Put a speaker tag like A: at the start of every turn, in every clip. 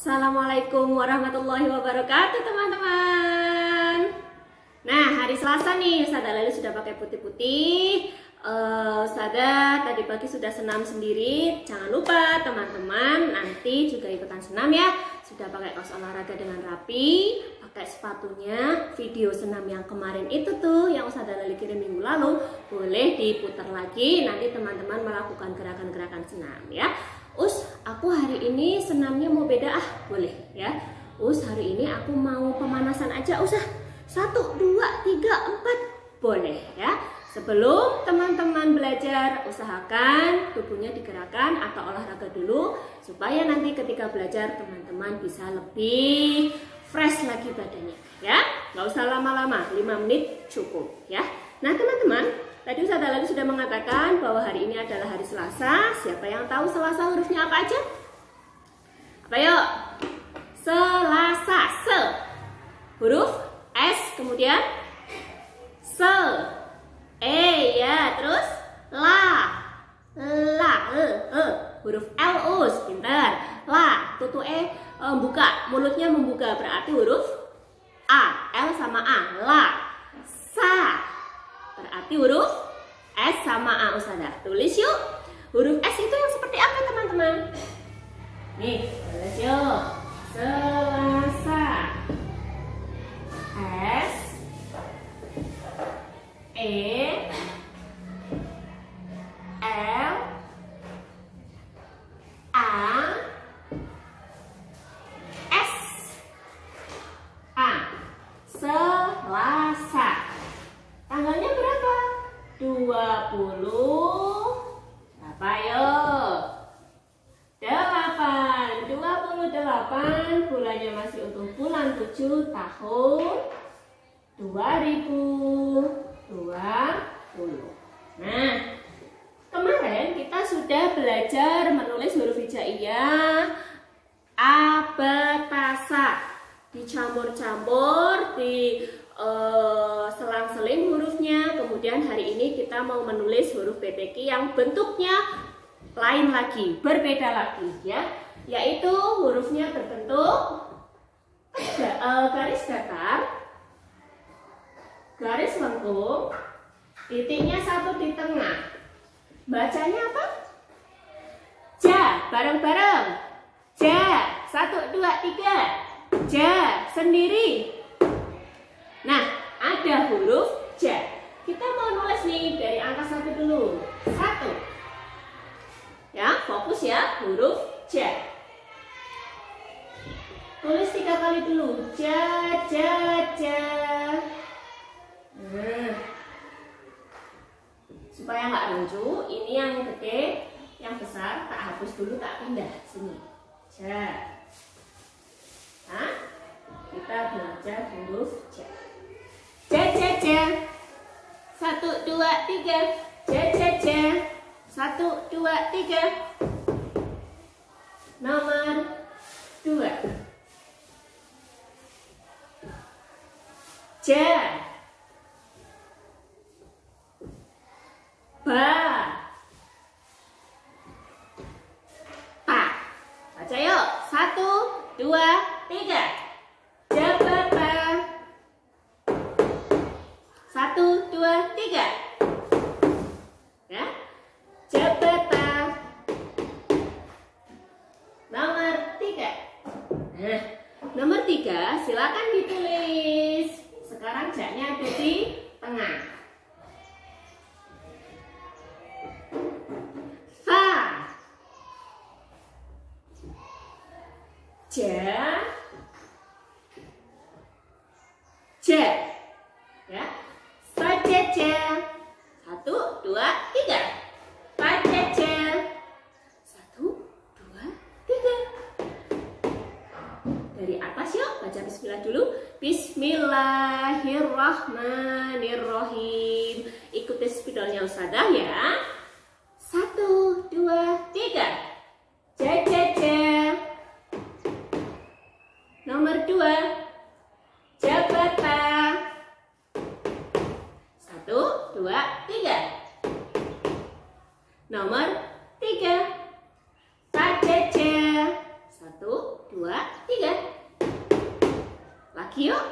A: Assalamualaikum warahmatullahi wabarakatuh teman-teman. Nah, hari Selasa nih, Ustazah Leli sudah pakai putih-putih. Ustazah tadi pagi sudah senam sendiri. Jangan lupa teman-teman nanti juga ikutan senam ya. Sudah pakai kaos olahraga dengan rapi, pakai sepatunya. Video senam yang kemarin itu tuh yang Ustazah Leli kirim minggu lalu boleh diputar lagi. Nanti teman-teman melakukan gerakan-gerakan senam ya. Aku hari ini senamnya mau beda boleh ya. Hari ini aku mau pemanasan aja 1, 2, 3, 4 boleh ya. Sebelum teman-teman belajar usahakan tubuhnya digerakkan atau olahraga dulu supaya nanti ketika belajar teman-teman bisa lebih fresh lagi badannya ya. Nggak usah lama-lama, 5 menit cukup ya. Nah teman-teman, tadi Ustazah Leli sudah mengatakan bahwa hari ini adalah hari Selasa. Siapa yang tahu Selasa hurufnya apa aja? Apa yuk? Selasa, se. Huruf S, kemudian se. Ya, terus la. Huruf L, pintar. La, tutu buka, mulutnya membuka, berarti huruf A. L sama A, la. Sa, berarti huruf S sama A. Ustazah tulis yuk. Huruf S itu yang seperti apa teman-teman? Nih, tulis yuk. Selasa. S E L A S A. Selasa. Tanggalnya berapa? 20 berapa yuk? 28. Bulannya masih utuh, bulan 7 tahun 2020. Nah, kemarin kita sudah belajar menulis huruf hijaiyah abatasa, dicampur-campur, di selang-seling hurufnya. Kemudian hari ini kita mau menulis huruf beteki yang bentuknya lain lagi, berbeda lagi ya, yaitu hurufnya berbentuk garis datar, garis lengkung, titiknya 1 di tengah. Bacanya apa? Ja, bareng-bareng. Ja, 1, 2, 3. Ja, sendiri. Nah, ada huruf ja. Kita mau nulis nih dari angka 1 dulu. 1. Ya, fokus ya, huruf ja. Tulis 3 kali dulu. Ja, ja, ja. Supaya nggak rancu, ini yang gede, yang besar tak hapus dulu, tak pindah sini. Ja. Nah, kita belajar huruf ja. Ja, ja, ja. 1, 2, 3. Ja, ja, ja. 1, 2, 3. Nomor 2. Ja. Ba. Pa. Baca yuk. 1, 2, 3. Jabata. 1, 2, 3. Ya. Jabata. Nomor 3. Nah, nomor 3 silakan ditulis. Sekarang jaknya ada di tengah. Fa. Ja. Ja. Ya. Sajaja. 1, 2, 3. Sajaja. 1, 2, 3. Dari atas yuk, baca bismillah dulu. Bismillahirrahmanirrahim. Ikuti spidolnya Ustazah ya. 1, 2, 3. Ja, ja, ja. Nomor 2. Jabata. 1, 2, 3. Nomor 3. Sajaja. 1, 2, 3. Lagi yuk.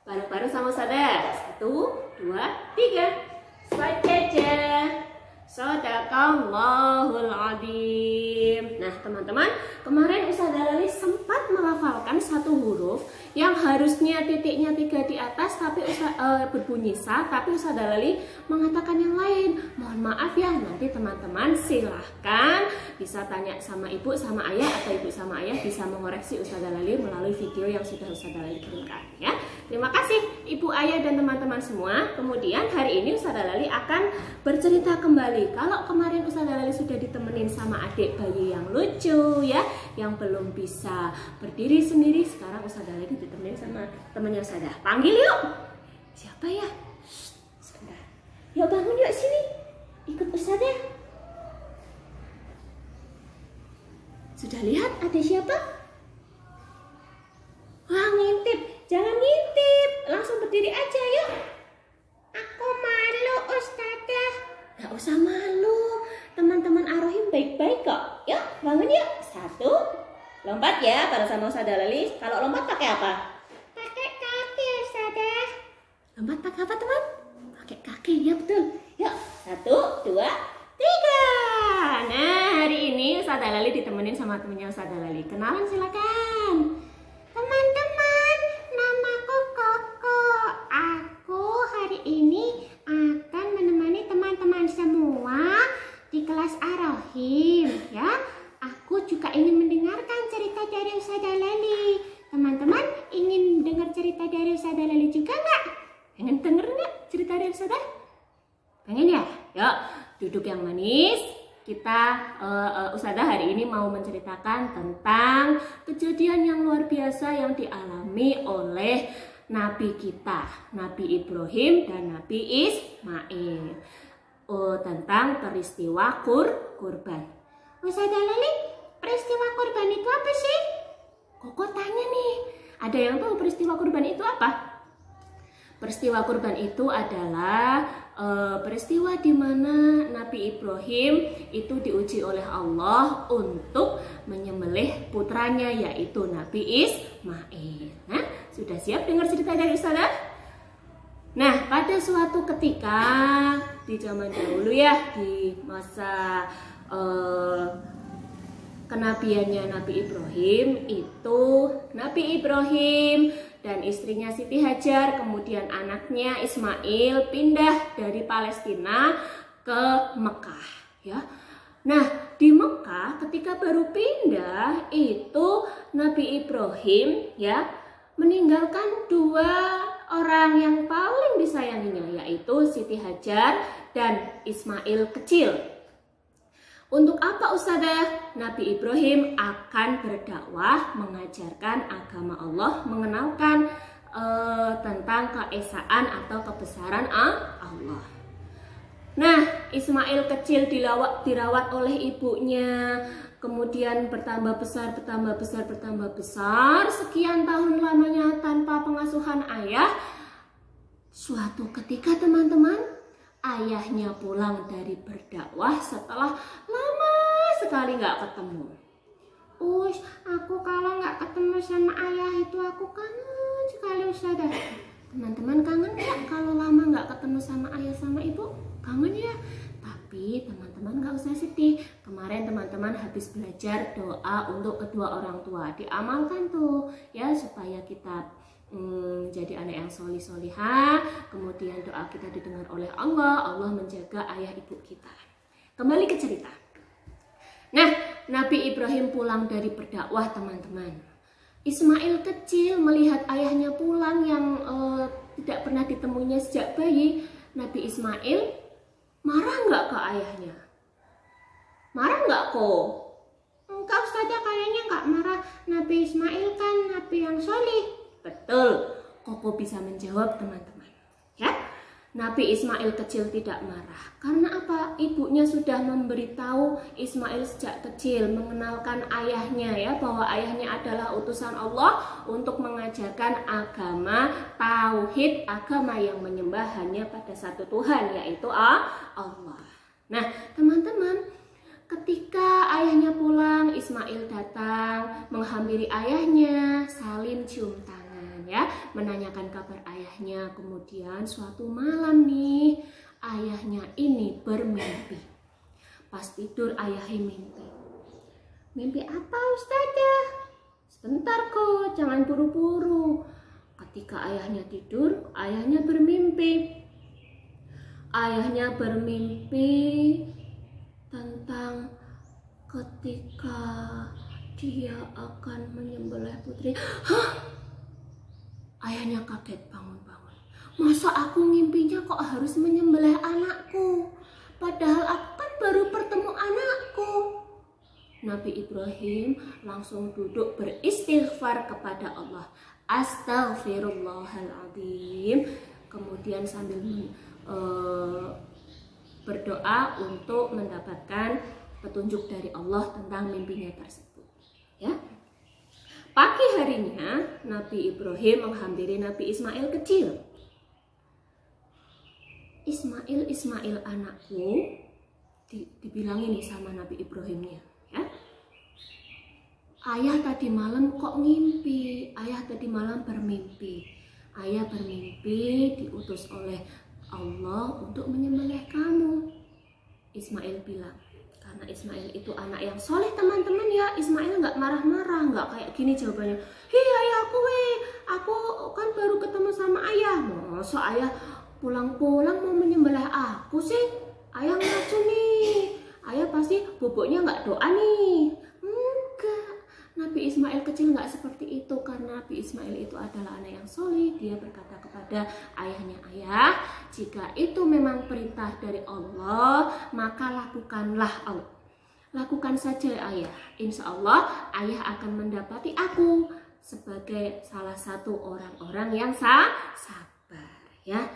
A: Bareng-bareng sama Ustazah. 1, 2, 3. Saja. Shadaqallahul adzim. Nah teman-teman, kemarin Ustazah Lali sempat melafalkan satu huruf yang harusnya titiknya 3 di atas tapi berbunyi sa, tapi Ustazah Lali mengatakan yang lain. Mohon maaf ya, nanti teman-teman silahkan bisa tanya sama ibu sama ayah, atau ibu sama ayah bisa mengoreksi Ustazah Lali melalui video yang sudah Ustazah Lali kirimkan ya. Terima kasih ibu ayah dan teman-teman semua. Kemudian hari ini Ustazah Lali akan bercerita kembali. Kalau kemarin Ustazah Lali sudah ditemenin sama adik bayi yang lucu ya, yang belum bisa berdiri sendiri, sekarang Ustazah Lali ditemenin sama temannya Ustazah. Panggil yuk. Siapa ya? Sebentar. Yuk bangun yuk sini. Ikut Ustazah. Sudah lihat ada siapa? Wah, ngintip. Jangan ngintip, langsung berdiri aja yuk. Aku malu Ustazah. Gak usah malu, teman-teman Ar-Rahim baik-baik kok. Yuk bangun yuk. 1, lompat ya bareng sama Ustazah Lali. Kalau lompat pakai apa? Pakai kaki Ustazah. Lompat pakai apa teman? Pakai kaki, ya betul. Yuk 1, 2, 3. Nah hari ini Ustazah Lali ditemenin sama temennya Ustazah Lali. Kenalan silakan. Teman-teman, namaku Koko. Aku hari ini akan menemani teman-teman semua di kelas Ar-Rahim ya. Aku juga ingin mendengarkan cerita dari Ustazah Lali. Teman-teman ingin dengar cerita dari Ustazah Lali juga nggak? Pengen denger nggak cerita dari Ustazah? Pengen ya? Yuk, duduk yang manis. Kita Ustazah hari ini mau menceritakan tentang kejadian yang luar biasa yang dialami oleh Nabi kita, Nabi Ibrahim dan Nabi Ismail. Tentang peristiwa kurban. Ustazah Lali, peristiwa kurban itu apa sih? Koko tanya nih, ada yang tahu peristiwa kurban itu apa? Peristiwa kurban itu adalah peristiwa di mana Nabi Ibrahim itu diuji oleh Allah untuk menyembelih putranya yaitu Nabi Ismail. Nah, sudah siap dengar cerita dari Ustazah? Nah, pada suatu ketika di zaman dahulu ya, di masa kenabiannya Nabi Ibrahim, itu Nabi Ibrahim dan istrinya Siti Hajar, kemudian anaknya Ismail pindah dari Palestina ke Mekah ya. Nah, di Mekah ketika baru pindah itu Nabi Ibrahim ya meninggalkan 2 orang yang paling disayanginya, yaitu Siti Hajar dan Ismail kecil. Untuk apa Ustazah? Nabi Ibrahim akan berdakwah, mengajarkan agama Allah, mengenalkan tentang keesaan atau kebesaran Allah. Nah, Ismail kecil dirawat oleh ibunya, kemudian bertambah besar, sekian tahun lamanya tanpa pengasuhan ayah. Suatu ketika teman-teman, ayahnya pulang dari berdakwah setelah lama sekali nggak ketemu. Aku kalau nggak ketemu sama ayah itu aku kangen sekali Ustazah. Teman-teman kangen nggak kalau lama nggak ketemu sama ayah sama ibu? Kangen ya? Tapi teman-teman nggak usah sedih. Kemarin teman-teman habis belajar doa untuk kedua orang tua. Diamalkan tuh ya supaya kita jadi anak yang solihah, kemudian doa kita didengar oleh Allah, Allah menjaga ayah ibu kita. Kembali ke cerita. Nah, Nabi Ibrahim pulang dari berdakwah teman-teman. Ismail kecil melihat ayahnya pulang yang tidak pernah ditemuinya sejak bayi. Nabi Ismail marah nggak ke ayahnya? Marah nggak kok? Enggak Ustazah, kayaknya nggak marah. Nabi Ismail kan nabi yang solih. Betul, Koko bisa menjawab teman-teman ya. Nabi Ismail kecil tidak marah. Karena apa? Ibunya sudah memberitahu Ismail sejak kecil, mengenalkan ayahnya ya, bahwa ayahnya adalah utusan Allah untuk mengajarkan agama tauhid, agama yang menyembah hanya pada satu Tuhan, yaitu Allah. Nah teman-teman, Ismail datang menghampiri ayahnya, saling cium tangan ya, menanyakan kabar ayahnya. Kemudian suatu malam nih, ayahnya ini bermimpi. Pas tidur ayahnya mimpi. Mimpi apa Ustazah? Sebentar kok, jangan buru-buru. Ketika ayahnya tidur, ayahnya bermimpi. Ayahnya bermimpi tentang ketika dia akan menyembelih putri. Hah? Ayahnya kaget bangun-bangun. Masa aku ngimpinya kok harus menyembelih anakku? Padahal aku kan baru bertemu anakku. Nabi Ibrahim langsung duduk beristighfar kepada Allah. Astaghfirullahaladzim. Kemudian sambil berdoa untuk mendapatkan petunjuk dari Allah tentang mimpinya tersebut. Ya. Pagi harinya Nabi Ibrahim menghampiri Nabi Ismail kecil. Ismail anakku, dibilang ini sama Nabi Ibrahimnya. Ya. Ayah tadi malam kok ngimpi? Ayah tadi malam bermimpi. Ayah bermimpi diutus oleh Allah untuk menyembelih kamu. Ismail bilang, karena Ismail itu anak yang soleh teman-teman ya. Ismail nggak marah-marah, nggak kayak gini jawabannya. Hei ayahku aku kan baru ketemu sama ayah. Masa ayah pulang-pulang mau menyembelih aku sih? Ayah ngacu nih. Ayah pasti boboknya nggak doa nih. Enggak. Nabi Ismail kecil nggak seperti itu, karena Nabi Ismail itu adalah anak yang soleh. Dia berkata kepada ayahnya, ayah, jika itu memang perintah dari Allah, maka lakukanlah Allah. Lakukan saja ayah. Insya Allah ayah akan mendapati aku sebagai salah satu orang-orang yang sabar ya.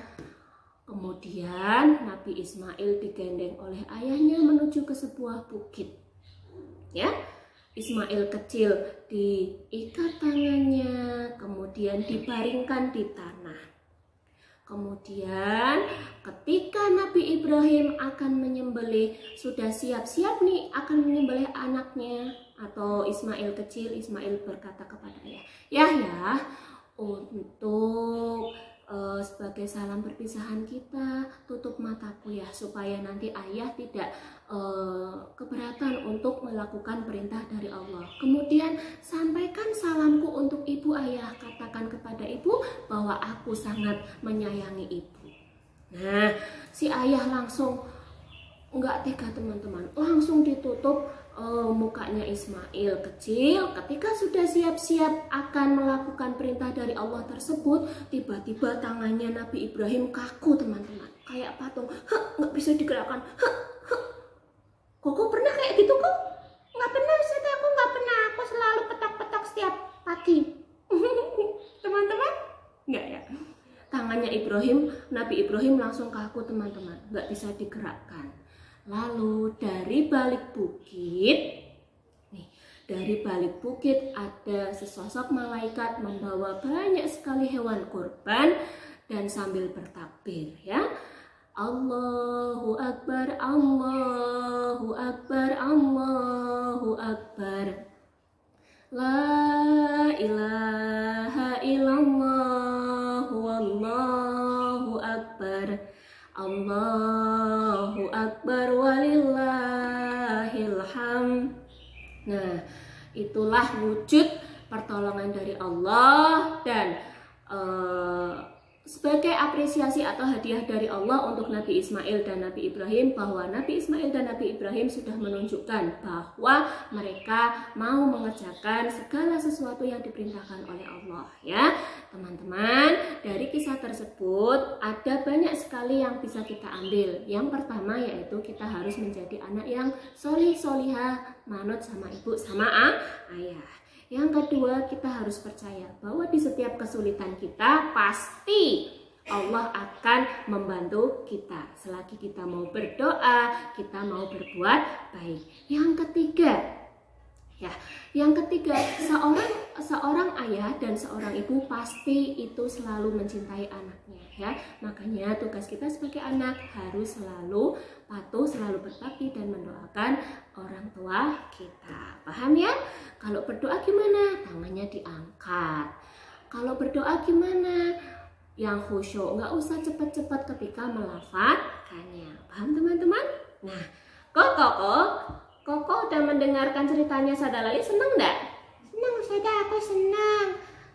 A: Kemudian Nabi Ismail digendeng oleh ayahnya menuju ke sebuah bukit. Ya. Ismail kecil diikat tangannya, kemudian dibaringkan di tanah. Kemudian ketika Nabi Ibrahim akan menyembelih, sudah siap-siap nih akan menyembelih anaknya atau Ismail kecil, Ismail berkata kepada ayah, Yahya, untuk sebagai salam perpisahan kita, tutup mataku ya, supaya nanti ayah tidak keberatan untuk melakukan perintah dari Allah. Kemudian sampaikan salamku untuk ibu ayah, katakan kepada ibu bahwa aku sangat menyayangi ibu. Nah, si ayah langsung nggak tega teman-teman, langsung ditutup mukanya Ismail kecil. Ketika sudah siap-siap akan melakukan perintah dari Allah tersebut, tiba-tiba tangannya Nabi Ibrahim kaku teman-teman, kayak patung, nggak bisa digerakkan. Kok pernah kayak gitu kok? Nggak pernah Ustaz, aku nggak pernah, aku selalu petak-petak setiap pagi. Teman-teman, nggak ya? Tangannya Nabi Ibrahim langsung kaku teman-teman, nggak bisa digerakkan. Lalu dari balik bukit ada sesosok malaikat membawa banyak sekali hewan kurban dan sambil bertakbir ya. Allahu Akbar, Allahu Akbar, Allahu Akbar. La ilaha illallah, wallahu akbar. Allahu Akbar walillahil hamd. Nah, itulah wujud pertolongan dari Allah dan sebagai apresiasi atau hadiah dari Allah untuk Nabi Ismail dan Nabi Ibrahim, bahwa Nabi Ismail dan Nabi Ibrahim sudah menunjukkan bahwa mereka mau mengerjakan segala sesuatu yang diperintahkan oleh Allah ya. Teman-teman, dari kisah tersebut ada banyak sekali yang bisa kita ambil. Yang pertama yaitu kita harus menjadi anak yang solih solihah, manut sama ibu sama ayah. Yang kedua, kita harus percaya bahwa di setiap kesulitan kita pasti Allah akan membantu kita selagi kita mau berdoa, kita mau berbuat baik. Yang ketiga, Ya, yang ketiga, seorang ayah dan seorang ibu pasti itu selalu mencintai anaknya ya. Makanya tugas kita sebagai anak harus selalu patuh, selalu berbakti dan mendoakan orang tua kita. Paham ya? Kalau berdoa gimana? Tangannya diangkat. Kalau berdoa gimana? Yang khusyuk, nggak usah cepat-cepat ketika melafazkannya. Paham teman-teman? Nah, Koko udah mendengarkan ceritanya Ustazah Lali, senang enggak?
B: Senang Ustazah, aku senang.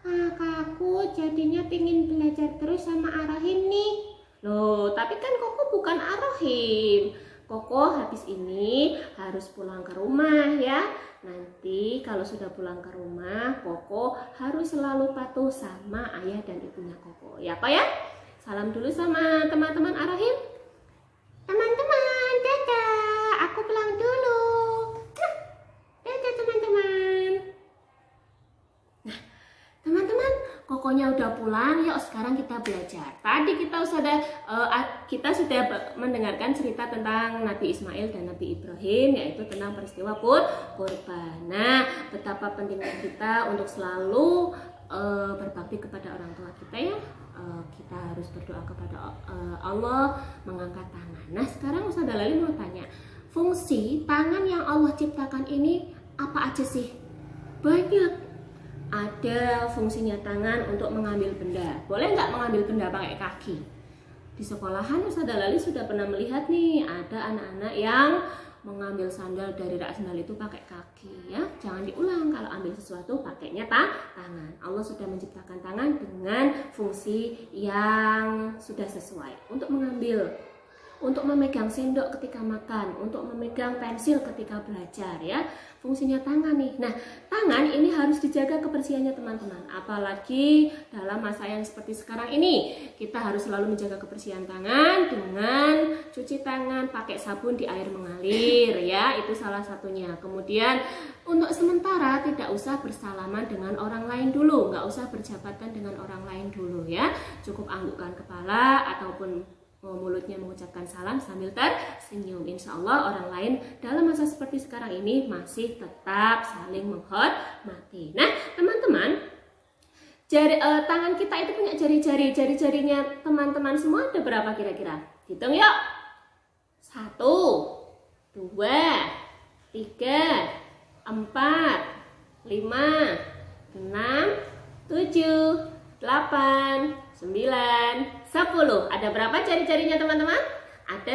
B: Kakakku jadinya pingin belajar terus sama Ar-Rahim nih.
A: Loh, tapi kan Koko bukan Ar-Rahim. Koko habis ini harus pulang ke rumah ya. Nanti kalau sudah pulang ke rumah, Koko harus selalu patuh sama ayah dan ibunya Koko. Ya Kok ya? Salam dulu sama teman-teman Ar-Rahim.
B: Teman-teman, dadah. Aku pulang dulu. Dadah teman-teman.
A: Nah, teman-teman, Kokonya udah pulang. Yuk sekarang kita belajar. Tadi kita sudah mendengarkan cerita tentang Nabi Ismail dan Nabi Ibrahim, yaitu tentang peristiwa kurban. Nah, betapa pentingnya kita untuk selalu berbakti kepada orang tua kita ya. Kita harus berdoa kepada Allah, mengangkat tangan. Nah, sekarang Ustazah Lali mau tanya, fungsi tangan yang Allah ciptakan ini apa aja sih? Banyak. Ada fungsinya tangan untuk mengambil benda. Boleh nggak mengambil benda pakai kaki? Di sekolahan Ustazah Lali sudah pernah melihat nih, ada anak-anak yang mengambil sandal dari rak sandal itu pakai kaki ya. Jangan diulang, kalau ambil sesuatu pakainya tangan. Allah sudah menciptakan tangan dengan fungsi yang sudah sesuai untuk mengambil, untuk memegang sendok ketika makan, untuk memegang pensil ketika belajar ya. Fungsinya tangan nih. Nah, tangan ini harus dijaga kebersihannya teman-teman. Apalagi dalam masa yang seperti sekarang ini, kita harus selalu menjaga kebersihan tangan dengan cuci tangan pakai sabun di air mengalir ya. Itu salah satunya. Kemudian untuk sementara tidak usah bersalaman dengan orang lain dulu, nggak usah berjabatan dengan orang lain dulu ya. Cukup anggukkan kepala ataupun mulutnya mengucapkan salam sambil tersenyum. Insya Allah orang lain dalam masa seperti sekarang ini masih tetap saling menghormati. Nah teman-teman, tangan kita itu punya jari-jarinya teman-teman semua ada berapa kira-kira? Hitung yuk. 1, 2, 3, 4, 5, 6, 7, 8, 9, 10. Ada berapa jari-jarinya teman-teman? Ada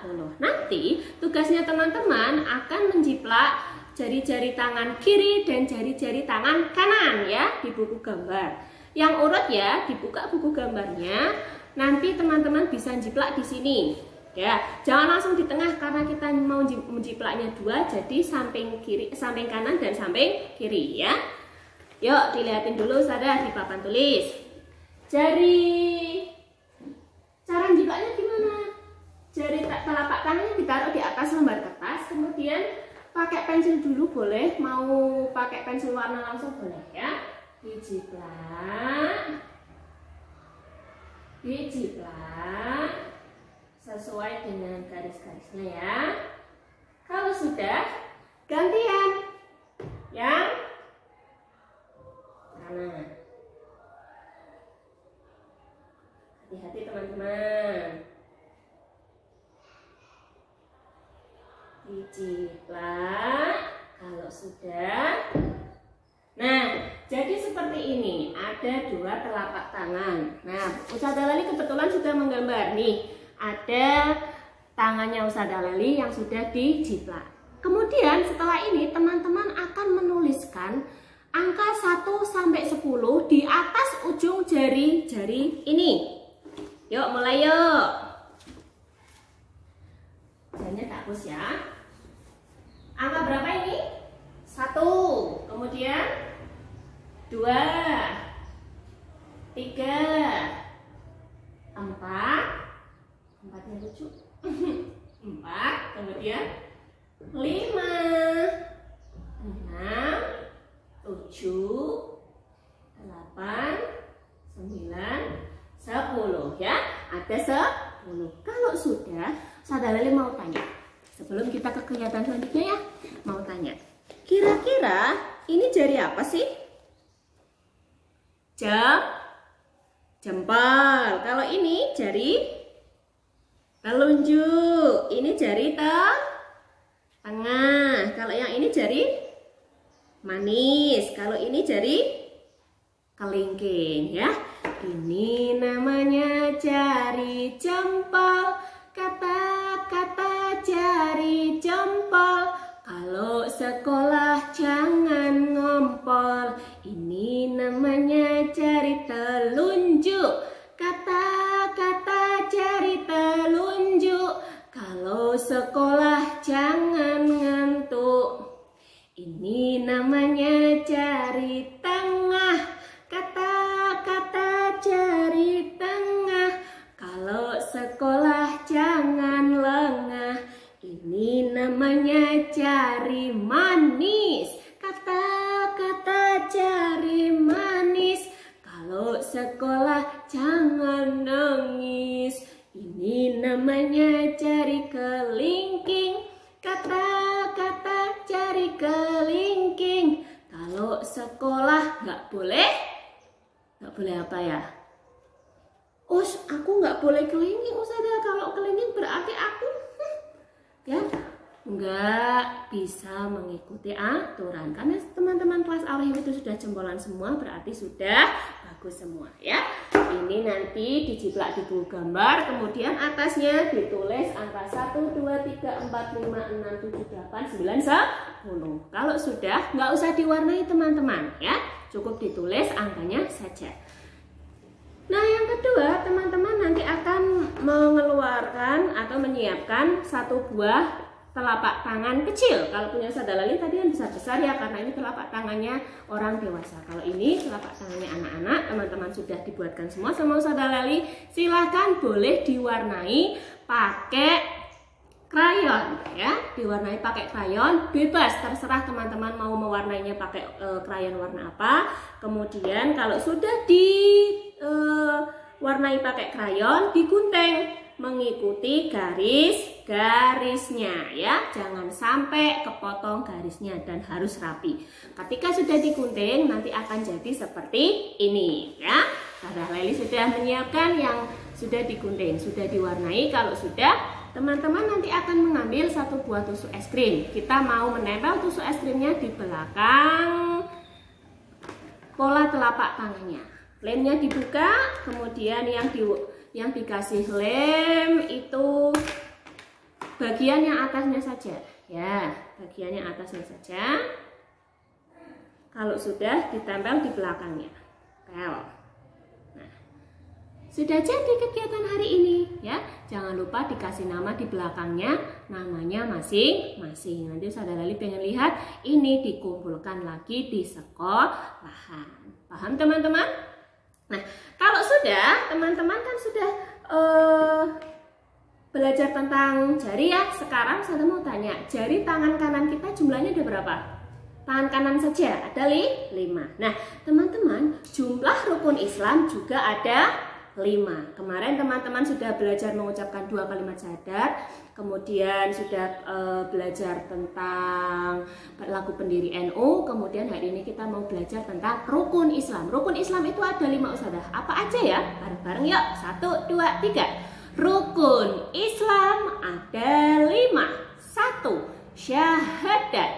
A: 10. Nanti tugasnya teman-teman akan menjiplak jari-jari tangan kiri dan jari-jari tangan kanan ya di buku gambar. Yang urut ya, dibuka buku gambarnya. Nanti teman-teman bisa jiplak di sini. Ya, jangan langsung di tengah karena kita mau menjiplaknya 2, jadi samping kiri, samping kanan dan samping kiri ya. Yuk dilihatin dulu Ustazah di papan tulis. Cara jiplaknya gimana? Jari telapak tangannya ditaruh di atas lembar kertas, kemudian pakai pensil dulu boleh, mau pakai pensil warna langsung boleh ya. Dijiplak sesuai dengan garis-garisnya ya. Kalau sudah, gantian yang kanan. Hati-hati teman-teman. Dijiplak kalau sudah. Nah, jadi seperti ini. Ada 2 telapak tangan. Nah, Ustazah Lali kebetulan sudah menggambar nih. Ada tangannya Ustazah Lali yang sudah dijiplak. Kemudian setelah ini teman-teman akan menuliskan angka 1 sampai 10 di atas ujung jari-jari ini. Yuk mulai yuk. Jarinya tak hapus ya. Angka berapa ini? 1. Kemudian 2, 3, 4. 4-nya lucu. 4. Kemudian 5, 6, 7, 8, 9, 10 ya. Ada 10. Kalau sudah, Ustazah Lali mau tanya. Sebelum kita ke kegiatan selanjutnya ya, mau tanya. Kira-kira ini jari apa sih? Jempol. Kalau ini jari telunjuk. Ini jari tengah. Kalau yang ini jari manis. Kalau ini jari kelingking ya. Ini namanya jari jempol. Kata-kata jari jempol. Kalau sekolah jangan ngompol. Ini namanya jari telunjuk. Kata-kata jari telunjuk. Kalau sekolah jangan ngantuk. Ini namanya jari tengah. Kata-kata jari tengah. Kalau sekolah jangan lengah. Ini namanya jari manis. Kata-kata jari manis. Kalau sekolah jangan nangis. Ini namanya jari kelingking. Kata-kata jari kelingking. Kalau sekolah nggak boleh apa ya? Aku nggak boleh kelingking, Ustazah. Kalau kelingking berarti aku ya nggak bisa mengikuti aturan. Karena teman-teman kelas Al-Hifz itu sudah jempolan semua, berarti sudah bagus semua ya. Ini nanti dijiplak di buku gambar, kemudian atasnya ditulis angka 1, 2, 3, 4, 5, 6, 7, 8, 9, 10. Kalau sudah nggak usah diwarnai teman-teman ya, cukup ditulis angkanya saja. Nah, yang kedua, teman-teman nanti akan mengeluarkan atau menyiapkan satu buah telapak tangan kecil. Kalau punya Ustazah Lali tadi yang besar-besar ya, karena ini telapak tangannya orang dewasa. Kalau ini telapak tangannya anak-anak, teman-teman sudah dibuatkan semua sama Ustazah Lali. Silahkan boleh diwarnai pakai krayon ya, diwarnai pakai krayon, bebas, terserah teman-teman mau mewarnainya pakai krayon warna apa. Kemudian kalau sudah warnai pakai krayon, digunting mengikuti garis-garisnya ya, jangan sampai kepotong garisnya dan harus rapi. Ketika sudah digunting nanti akan jadi seperti ini ya. Ustazah Leli sudah menyiapkan yang sudah digunting, sudah diwarnai. Kalau sudah, teman-teman nanti akan mengambil satu buah tusuk es krim. Kita mau menempel tusuk es krimnya di belakang pola telapak tangannya. Lemnya dibuka, kemudian yang dikasih lem itu bagian yang atasnya saja ya, bagian yang atasnya saja. Kalau sudah ditempel di belakangnya, nah, sudah jadi kegiatan hari ini ya. Jangan lupa dikasih nama di belakangnya, namanya masing-masing. Nanti Ustazah Lali pengen lihat ini dikumpulkan lagi di sekolahan. Paham teman-teman? Nah, kalau sudah, teman-teman kan sudah belajar tentang jari ya. Sekarang saya mau tanya, jari tangan kanan kita jumlahnya ada berapa? Tangan kanan saja ada 5. Nah, teman-teman, jumlah rukun Islam juga ada 5. Kemarin teman-teman sudah belajar mengucapkan 2 kalimat syahadat, kemudian sudah belajar tentang lagu pendiri NU, kemudian hari ini kita mau belajar tentang rukun Islam. Rukun Islam itu ada 5 Ustazah. Apa aja ya? Bareng-bareng yuk. 1, 2, 3. Rukun Islam ada 5. 1. Syahadat.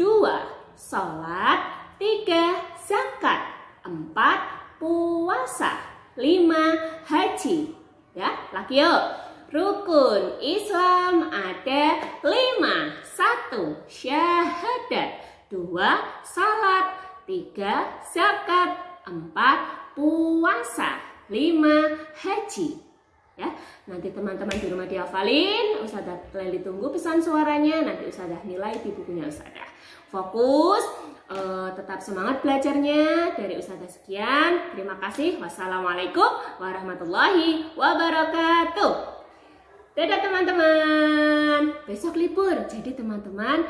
A: 2. Salat. 3. Zakat. 4. Puasa. 5. Haji. Ya, lagi yuk. Rukun Islam ada 5. 1. Syahadat. 2. Salat. 3. Zakat. 4. Puasa. 5. Haji. Ya, nanti teman-teman di rumah dihafalin. Ustazah Leli tunggu pesan suaranya. Nanti Ustazah nilai di bukunya Ustazah. Fokus, tetap semangat belajarnya. Dari Ustazah sekian. Terima kasih. Wassalamualaikum warahmatullahi wabarakatuh. Dadah teman-teman. Besok libur, jadi teman-teman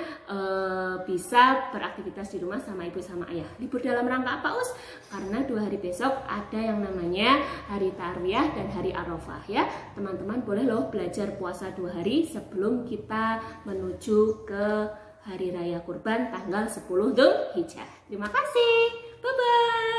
A: bisa beraktivitas di rumah sama ibu sama ayah. Libur dalam rangka apa Us? Karena 2 hari besok ada yang namanya hari Tarwiyah dan hari Arafah ya. Teman-teman boleh loh belajar puasa 2 hari sebelum kita menuju ke Hari Raya Kurban tanggal 10 Dzulhijjah. Terima kasih. Bye-bye.